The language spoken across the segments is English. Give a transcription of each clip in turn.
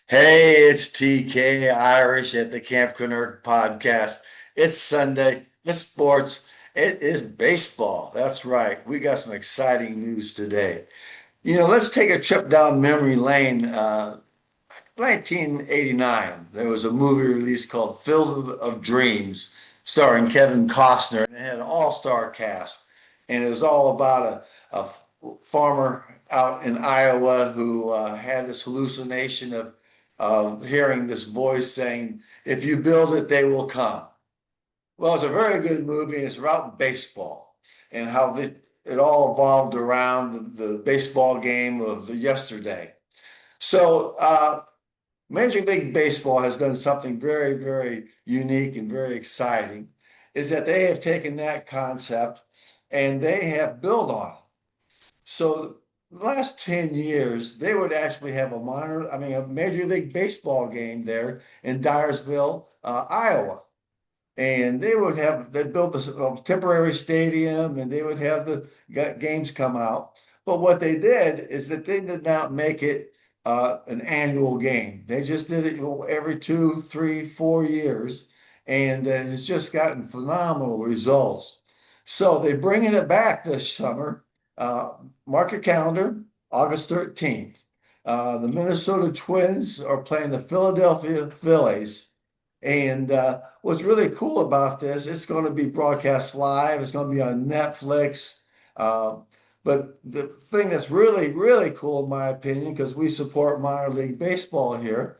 Hey, it's TK Irish at the Camp Kennerk Podcast. It's Sunday. It's sports. It is baseball. That's right. We got some exciting news today. Let's take a trip down memory lane. 1989, there was a movie released called Field of Dreams, starring Kevin Costner, and it had an all-star cast. And it was all about a farmer out in Iowa who had this hallucination of hearing this voice saying, "If you build it, they will come." Well, it's a very good movie. It's about baseball and how it all evolved around the baseball game of the yesterday. So, Major League Baseball has done something very, very unique and very exciting, is that they have taken that concept and they have built on it. So the last 10 years, they would actually have a Major League Baseball game there in Dyersville, Iowa. And they'd build a temporary stadium and they would have the games come out. But what they did is that they did not make it an annual game. They just did it every 2, 3, 4 years. And it's just gotten phenomenal results. So they're bringing it back this summer. Uh, Mark your calendar, August 13th. The Minnesota Twins are playing the Philadelphia Phillies. And what's really cool about this, it's going to be broadcast live. It's going to be on Netflix. Uh, but the thing that's really, really cool, in my opinion, because we support minor league baseball here,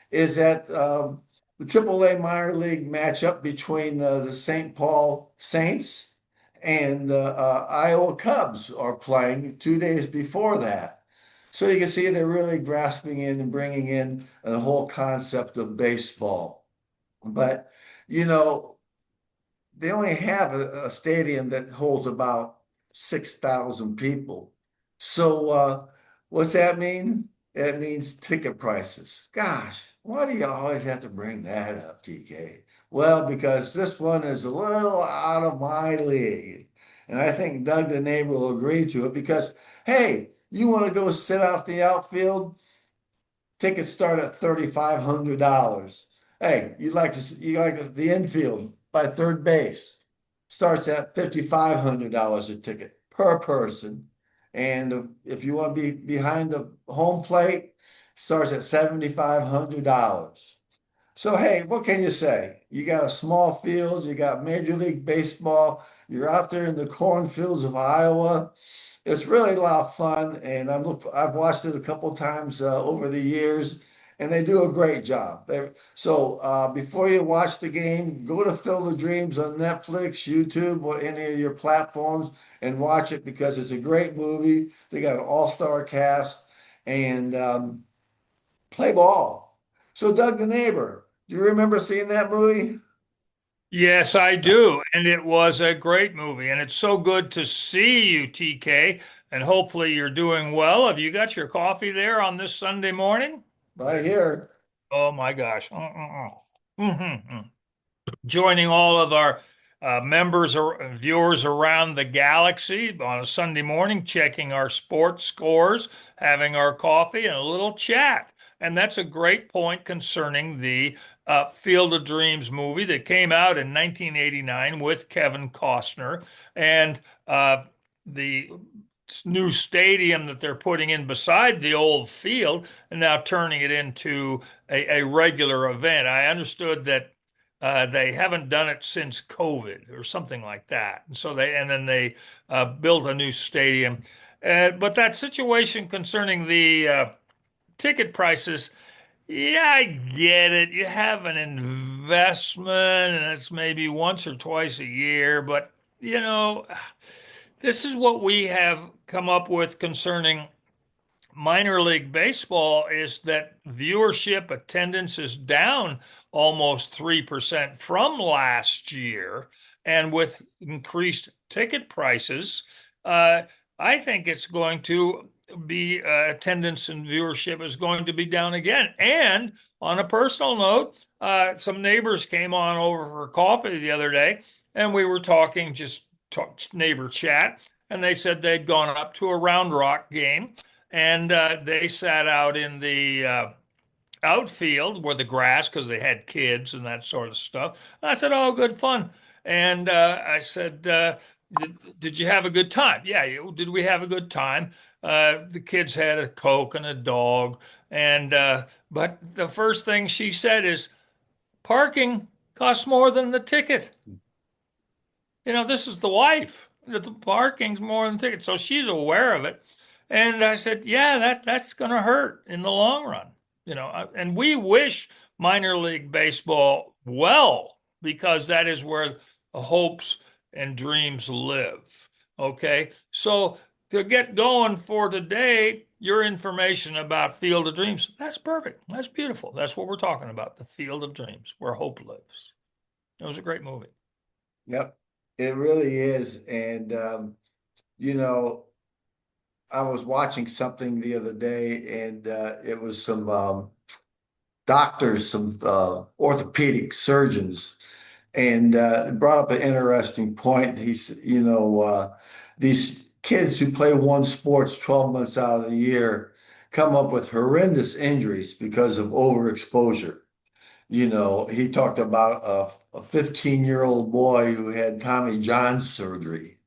is that the AAA minor league matchup between the St. Paul Saints and the Iowa Cubs are playing 2 days before that. So you can see they're really grasping in and bringing in the whole concept of baseball. But, you know, they only have a stadium that holds about 6,000 people. So, what's that mean? It means ticket prices. Gosh, why do you always have to bring that up, TK? Well, because this one is a little out of my league. And I think Doug the neighbor will agree to it because, hey, you want to go sit out the outfield? Tickets start at $3,500. Hey, the infield by third base starts at $5,500 a ticket per person. And if you want to be behind the home plate, starts at $7,500. So, hey, what can you say? You got a small field, you got Major League Baseball, you're out there in the cornfields of Iowa. It's really a lot of fun, and I've watched it a couple times over the years, and they do a great job. Before you watch the game, go to Field of Dreams on Netflix, YouTube, or any of your platforms, and watch it because it's a great movie. They got an all-star cast, and play ball. So, Doug the neighbor, do you remember seeing that movie? Yes, I do. And it was a great movie. And it's so good to see you, TK. And hopefully you're doing well. Have you got your coffee there on this Sunday morning? Right here. Oh my gosh. Mhm. Joining all of our members or viewers around the galaxy on a Sunday morning, checking our sports scores, having our coffee, and a little chat. And that's a great point concerning the Field of Dreams movie that came out in 1989 with Kevin Costner. And the new stadium that they're putting in beside the old field and now turning it into a regular event. I understood that they haven't done it since COVID or something like that. And then they built a new stadium. But that situation concerning the ticket prices, yeah, I get it. You have an investment and it's maybe once or twice a year, but you know, this is what we have come up with concerning minor league baseball is that viewership attendance is down almost 3% from last year. And with increased ticket prices, uh, I think it's going to be attendance and viewership is going to be down again. And on a personal note, some neighbors came on over for coffee the other day, and we were talking, neighbor chat, and they said they'd gone up to a Round Rock game and they sat out in the outfield where the grass, because they had kids and that sort of stuff. And I said, "Oh, good fun." And I said, did you have a good time? Yeah, did we have a good time? The kids had a Coke and a dog, and but the first thing she said is, "Parking costs more than the ticket." This is the wife. The parking's more than the ticket, so she's aware of it. And I said, "Yeah, that's going to hurt in the long run." And we wish minor league baseball well because that is where the hopes and dreams live. Okay, so to get going for today, your information about Field of Dreams, that's perfect. That's beautiful. That's what we're talking about, the Field of Dreams, where hope lives. It was a great movie. Yep, it really is. And, you know, I was watching something the other day, and it was some doctors, some orthopedic surgeons, and brought up an interesting point. These kids who play one sports 12 months out of the year come up with horrendous injuries because of overexposure. He talked about a 15-year-old boy who had Tommy John surgery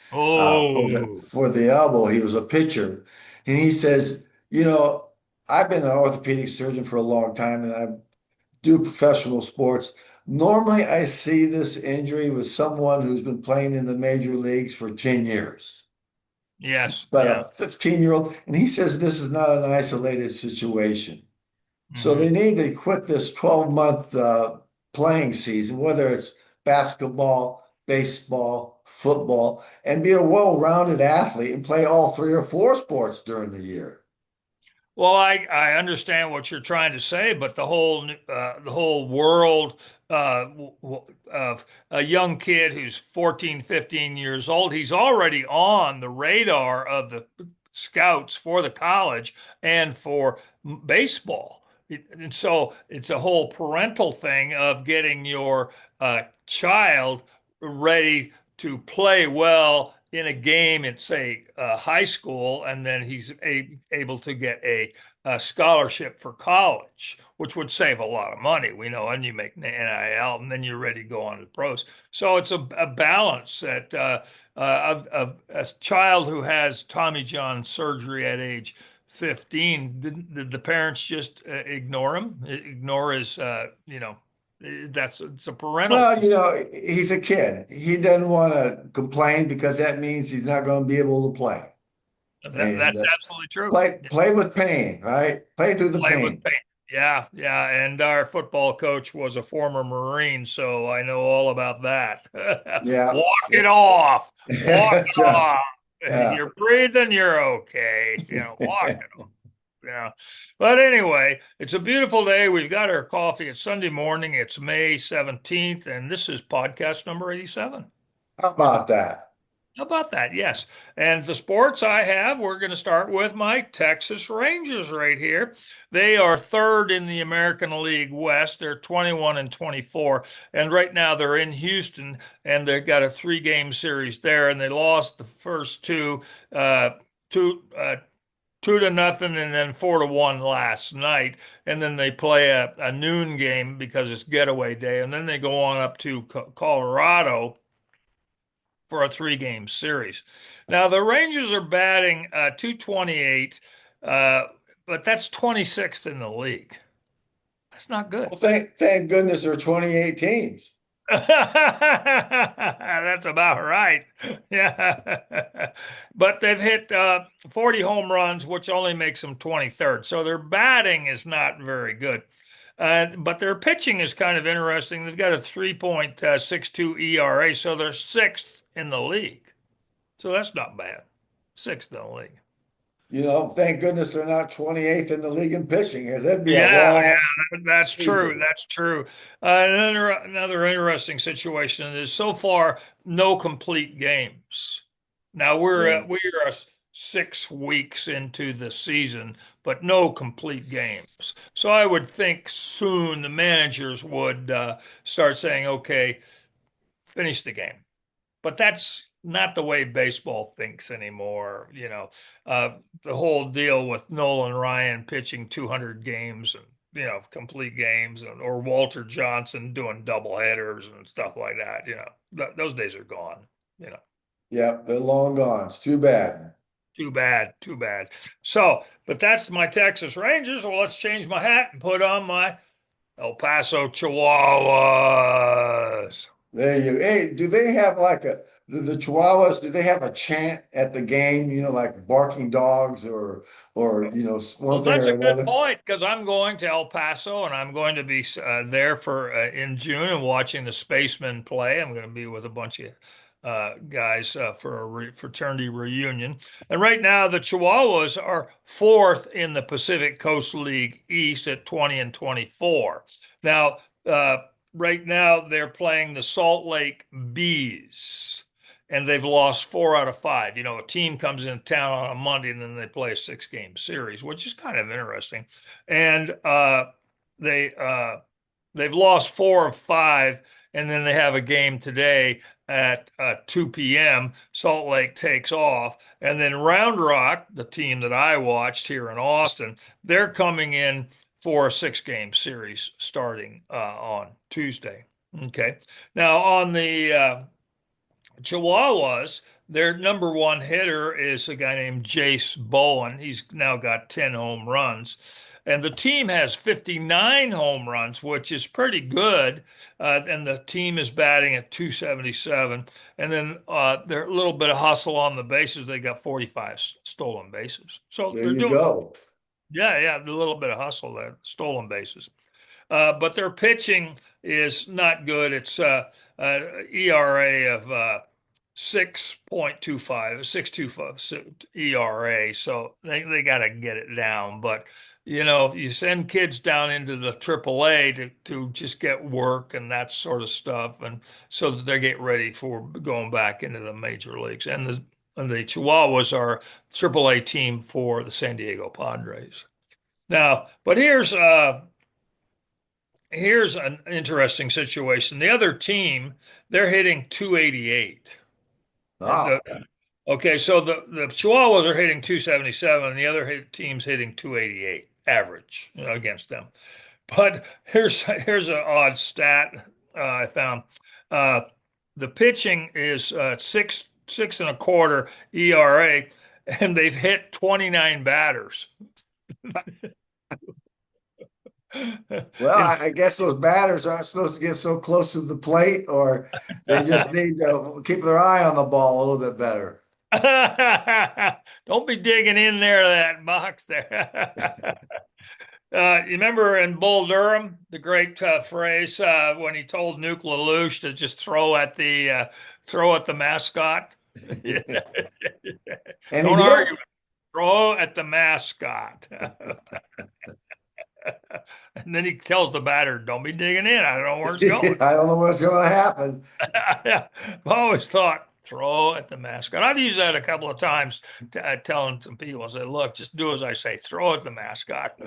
for the Oh, for the elbow. He was a pitcher, and he says, I've been an orthopedic surgeon for a long time, and I do professional sports. Normally, I see this injury with someone who's been playing in the major leagues for 10 years, yes, but a yeah. 15-year-old, and he says this is not an isolated situation. So Hmm. they need to quit this 12-month playing season, whether it's basketball, baseball, football, and be a well-rounded athlete and play all three or four sports during the year. Well, I understand what you're trying to say, but the whole world of a young kid who's 14, 15 years old, he's already on the radar of the scouts for the college and for baseball. And so it's a whole parental thing of getting your child ready to play well in a game at, say, high school, and then he's able to get a scholarship for college, which would save a lot of money, we know, and you make the NIL, and then you're ready to go on to the pros. So it's a balance that of a child who has Tommy John surgery at age 15, did the parents just ignore him, ignore his, it's a parental. Well, he's a kid. He doesn't want to complain because that means he's not going to be able to play. And That's absolutely true. play with pain, right? Play through the Play with pain. paint. Yeah, yeah. And our football coach was a former Marine, so I know all about that. Yeah. Walk it off. Walk That's it right. off. Yeah. You're breathing, you're okay. Walk it off. Yeah. But anyway, it's a beautiful day. We've got our coffee. It's Sunday morning. It's May 17th, and this is podcast number 87. How about that? How about that? Yes. And the sports I have, we're going to start with my Texas Rangers right here. They are third in the American League West. They're 21 and 24. And right now they're in Houston and they've got a 3-game series there. And they lost the first two, 2-0 and then 4-1 last night. And then they play a noon game because it's getaway day. And then they go on up to Colorado for a 3-game series. Now the Rangers are batting 228, but that's 26th in the league. That's not good. Well, thank goodness there are 28 teams. That's about right. Yeah. But they've hit 40 home runs, which only makes them 23rd. So their batting is not very good. But their pitching is kind of interesting. They've got a 3.62 ERA, so they're sixth in the league. So that's not bad. Sixth in the league. Thank goodness they're not 28th in the league in pitching, because that'd be a Yeah, long that's true. season. That's true. Another interesting situation is so far no complete games. Now Yeah. we're 6 weeks into the season, but no complete games. So I would think soon the managers would start saying, "Okay, finish the game." But that's not the way baseball thinks anymore. The whole deal with Nolan Ryan pitching 200 games and complete games, or Walter Johnson doing double headers and stuff like that. Those days are gone. You know, Yeah, they're long gone. It's too bad. too bad, too bad. So, but that's my Texas Rangers. Well, let's change my hat and put on my El Paso Chihuahuas. There you. Hey, do they have like the Chihuahuas? Do they have a chant at the game? Like barking dogs or Well, one thing that's or a good another. point because I'm going to El Paso and I'm going to be there for in June and watching the Spacemen play. I'm going to be with a bunch of guys for a fraternity reunion. And right now, the Chihuahuas are fourth in the Pacific Coast League East at 20-24. Now, right now, they're playing the Salt Lake Bees. And they've lost 4 out of 5. A team comes in town on a Monday and then they play a 6-game series, which is kind of interesting. And they they've lost 4 of 5, and then they have a game today at 2 p.m. Salt Lake takes off, and then Round Rock, the team that I watched here in Austin, they're coming in for a 6-game series starting on Tuesday. Okay, now on the Chihuahuas, their number one hitter is a guy named Jace Bowen. He's now got 10 home runs. And the team has 59 home runs, which is pretty good. And the team is batting at 277. And then there's a little bit of hustle on the bases. They got 45 stolen bases. So There they're you doing, go. yeah, a little bit of hustle there, stolen bases. But their pitching is not good. It's ERA of 6.25, 6.25 ERA. So they got to get it down. But you send kids down into the AAA to just get work and that sort of stuff, and so that they get ready for going back into the major leagues. And the Chihuahuas are AAA team for the San Diego Padres. Now, but here's an interesting situation. The other team, they're hitting 288. Ah, Okay, so the Chihuahuas are hitting 277, and the other team's hitting 288 average against them. But here's an odd stat I found. Uh, the pitching is 6.25 ERA, and they've hit 29 batters. well, In I guess those batters aren't supposed to get so close to the plate, or they just need to keep their eye on the ball a little bit better. Don't be digging in there, that box there. You remember in Bull Durham, the great phrase when he told Nuke LaLoosh to just throw at the mascot. And he Don't did. argue. Throw at the mascot. And then he tells the batter, "Don't be digging in. I don't know where it's going." I don't know what's going to happen. Yeah, I've always thought throw at the mascot. I've used that a couple of times, telling some people. I said, "Look, just do as I say. Throw at the mascot."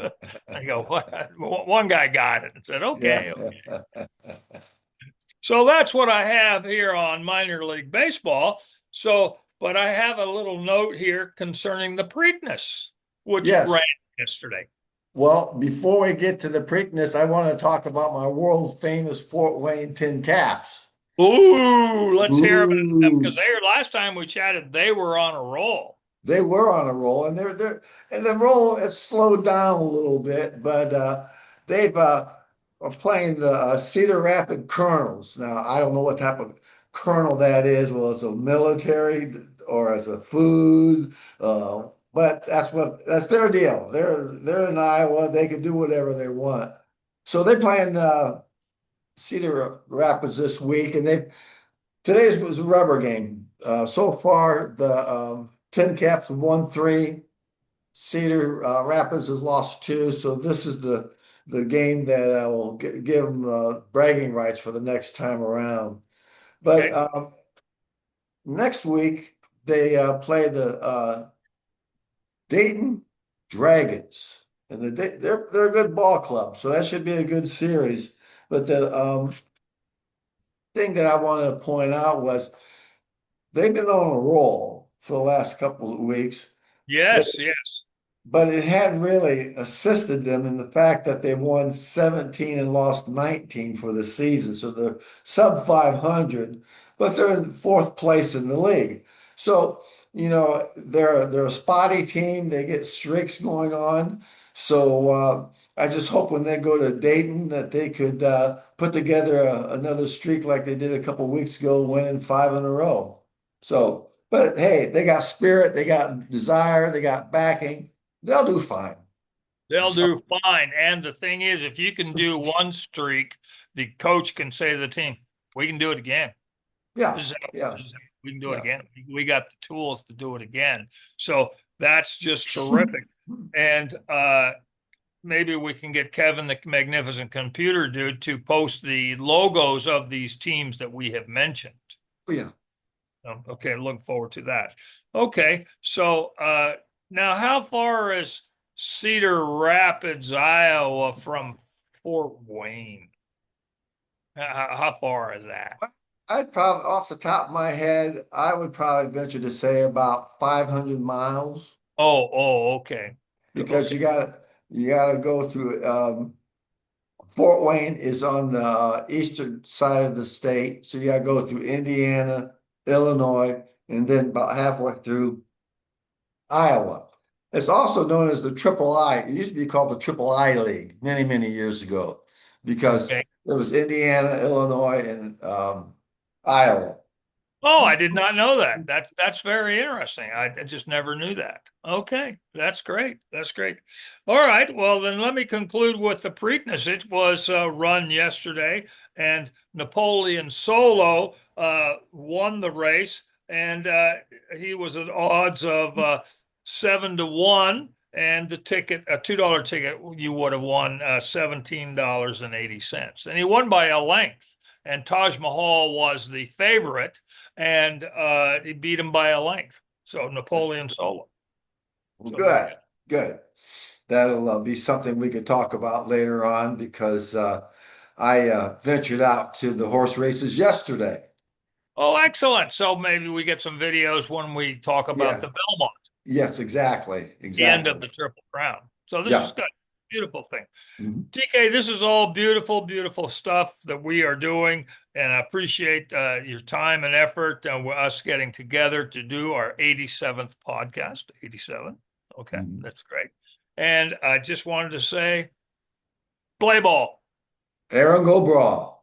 I go, "What?" One guy got it and said, "Okay." Yeah. So that's what I have here on minor league baseball. So, but I have a little note here concerning the Preakness, which ran Yes. yesterday. Well, before we get to the Preakness, I want to talk about my world famous Fort Wayne TinCaps. Ooh, let's hear about them because Ooh, last time we chatted, they were on a roll. they were on a roll, and and the roll has slowed down a little bit, but they've are playing the Cedar Rapid Colonels. Now, I don't know what type of colonel that is. Well, it's a military or as a food, but that's their deal. They're in Iowa. They can do whatever they want. So they're playing Cedar Rapids this week, and today's was a rubber game. So far, the Tin Caps have won 3. Cedar Rapids has lost 2. So this is the game that will give them bragging rights for the next time around. But Okay. next week they play the Dayton Dragons, and they're a good ball club, so that should be a good series. But the thing that I wanted to point out was they've been on a roll for the last couple of weeks. They, Yes, yes. but it hadn't really assisted them in the fact that they won 17 and lost 19 for the season. So they're sub 500, but they're in fourth place in the league. So, they're a spotty team. They get streaks going on. So I just hope when they go to Dayton that they could put together another streak like they did a couple weeks ago, winning five in a row. So, but hey, they got spirit, they got desire, they got backing. They'll do fine. They'll So, do fine. And the thing is, if you can do one streak, the coach can say to the team, we can do it again. yeah, This is yeah, we can do it yeah. again. We got the tools to do it again. So that's just terrific. And maybe we can get Kevin, the magnificent computer dude, to post the logos of these teams that we have mentioned. Yeah. Okay, look forward to that. Okay, so now how far is Cedar Rapids, Iowa from Fort Wayne? How far is that? I'd probably, off the top of my head, I would probably venture to say about 500 miles Okay. because Okay. you gotta go through. Fort Wayne is on the eastern side of the state, so you gotta go through Indiana, Illinois, and then about halfway through Iowa. It's also known as the Triple I. It used to be called the Triple I League many, many years ago because Okay. it was Indiana, Illinois, and Iowa. Oh, I did not know that. That's very interesting. I just never knew that. Okay, that's great. That's great. All right. Well, then let me conclude with the Preakness. It was run yesterday, and Napoleon Solo won the race, and he was at odds of 7-1. And the ticket, a $2 ticket, you would have won $17.80, and he won by a length. And Taj Mahal was the favorite, and he beat him by a length. So Napoleon Solo. Well, So very good, good. good. That'll be something we could talk about later on because I ventured out to the horse races yesterday. Oh, excellent. So maybe we get some videos when we talk about Yeah, the Belmont, yes, exactly, the end of exactly. the Triple Crown. So this is Yeah. good. Beautiful thing. Mhm. TK, this is all beautiful, beautiful stuff that we are doing, and I appreciate your time and effort and us getting together to do our 87th podcast. 87. Okay, Mhm. that's great. And I just wanted to say, play ball. Aaron Go Brawl.